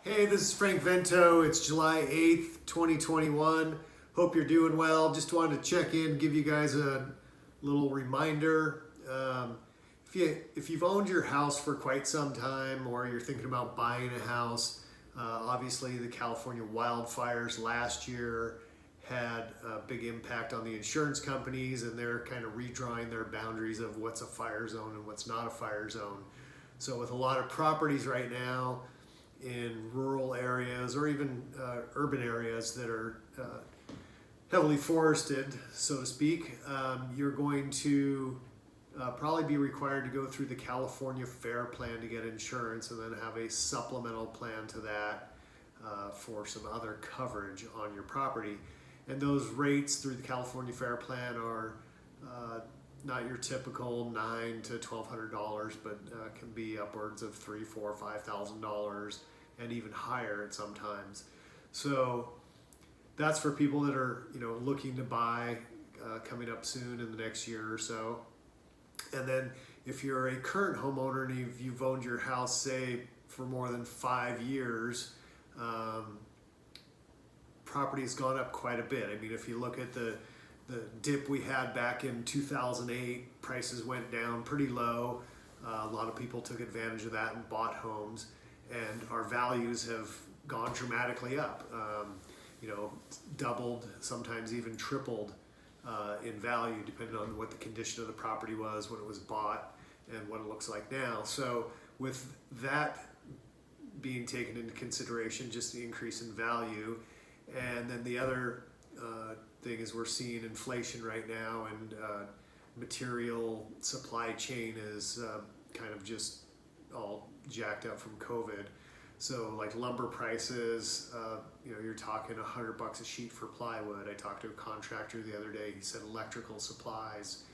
Hey, this is Frank Vento. It's July 8th, 2021. Hope you're doing well. Just wanted to check in, give you guys a little reminder. If you've owned your house for quite some time or you're thinking about buying a house, obviously the California wildfires last year had a big impact on the insurance companies, and they're kind of redrawing their boundaries of what's a fire zone and what's not a fire zone. So with a lot of properties right now, in rural areas or even urban areas that are heavily forested, so to speak, you're going to probably be required to go through the California Fair Plan to get insurance, and then have a supplemental plan to that for some other coverage on your property. And those rates through the California Fair Plan are not your typical $900 to $1,200, but can be upwards of $3,000, $4,000, $5,000, and even higher at sometimes. So that's for people that are looking to buy coming up soon in the next year or so. And then if you're a current homeowner and you've owned your house, say, for more than 5 years, property has gone up quite a bit. I mean, if you look at the dip we had back in 2008, prices went down pretty low. A lot of people took advantage of that and bought homes, and our values have gone dramatically up. Doubled, sometimes even tripled in value, depending on what the condition of the property was when it was bought and what it looks like now. So with that being taken into consideration, just the increase in value, and then the other thing is we're seeing inflation right now, and material supply chain is kind of just all jacked up from COVID. So like lumber prices, you're talking $100 a sheet for plywood. I talked to a contractor the other day. He said electrical supplies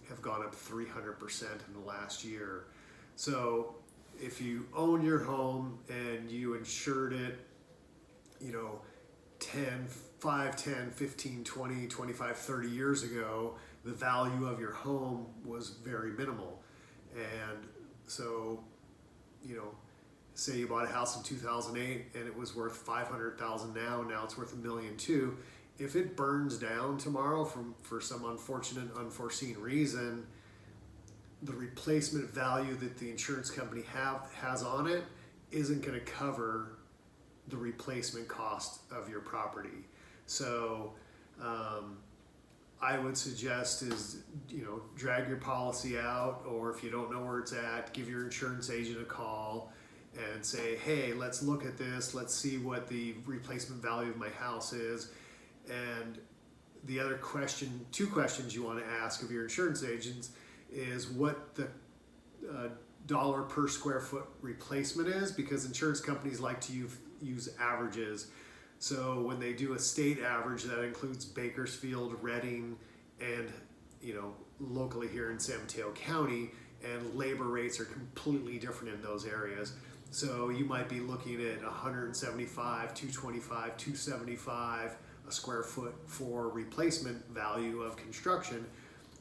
have gone up 300% in the last year. So if you own your home and you insured it, 5, 10, 15, 20, 25, 30 years ago, the value of your home was very minimal. And so, say you bought a house in 2008 and it was worth $500,000 now it's worth $1.2 million. If it burns down tomorrow for some unfortunate, unforeseen reason, the replacement value that the insurance company has on it isn't going to cover the replacement cost of your property. So I would suggest is, drag your policy out, or if you don't know where it's at, give your insurance agent a call and say, hey, let's look at this. Let's see what the replacement value of my house is. And the other two questions you want to ask of your insurance agents is what the dollar per square foot replacement is, because insurance companies like to use averages. So when they do a state average, that includes Bakersfield, Redding, and locally here in San Mateo County, and labor rates are completely different in those areas. So you might be looking at $175, $225, $275 a square foot for replacement value of construction,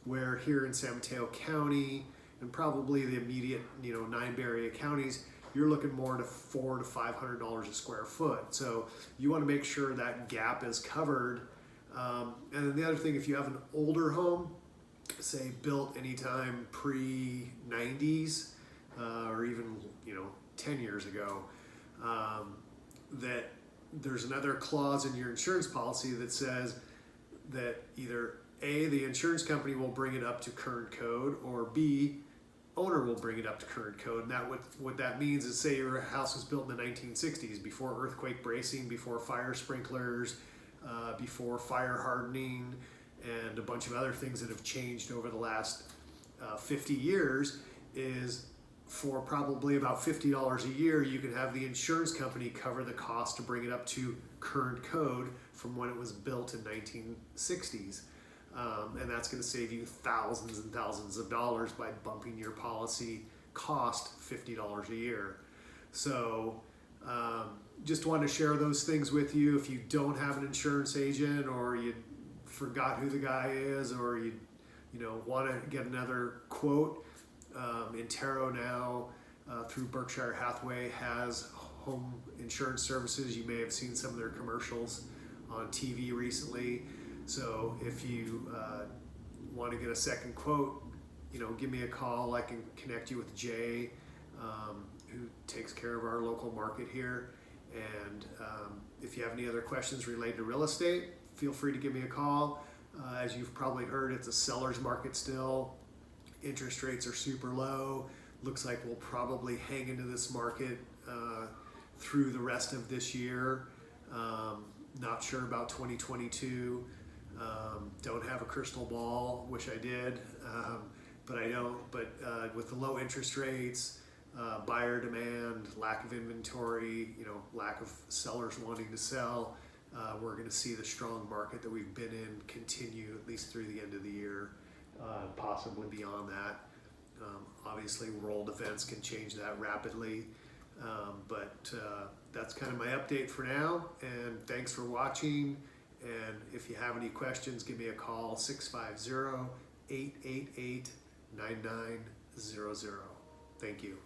where here in San Mateo County and probably the immediate 9 Bay Area counties, you're looking more to $400 to $500 a square foot. So you want to make sure that gap is covered. And then the other thing, if you have an older home, say built anytime pre-90s or even 10 years ago, that there's another clause in your insurance policy that says that either A, the insurance company will bring it up to current code, or B, owner will bring it up to current code. And what that means is, say your house was built in the 1960s, before earthquake bracing, before fire sprinklers, before fire hardening, and a bunch of other things that have changed over the last 50 years, is for probably about $50 a year, you can have the insurance company cover the cost to bring it up to current code from when it was built in 1960s. And that's going to save you thousands and thousands of dollars by bumping your policy cost $50 a year. So just want to share those things with you. If you don't have an insurance agent, or you forgot who the guy is, or you want to get another quote, Intero now through Berkshire Hathaway has home insurance services. You may have seen some of their commercials on TV recently. So if you want to get a second quote, give me a call. I can connect you with Jay, who takes care of our local market here. And if you have any other questions related to real estate, feel free to give me a call. As you've probably heard, it's a seller's market still. Interest rates are super low. Looks like we'll probably hang into this market through the rest of this year. Not sure about 2022. Don't have a crystal ball. Wish I did, but I don't. But with the low interest rates, buyer demand, lack of inventory, lack of sellers wanting to sell, we're going to see the strong market that we've been in continue at least through the end of the year, possibly beyond that. Obviously, world events can change that rapidly, but that's kind of my update for now. And thanks for watching. And if you have any questions, give me a call, 650-888-9900. Thank you.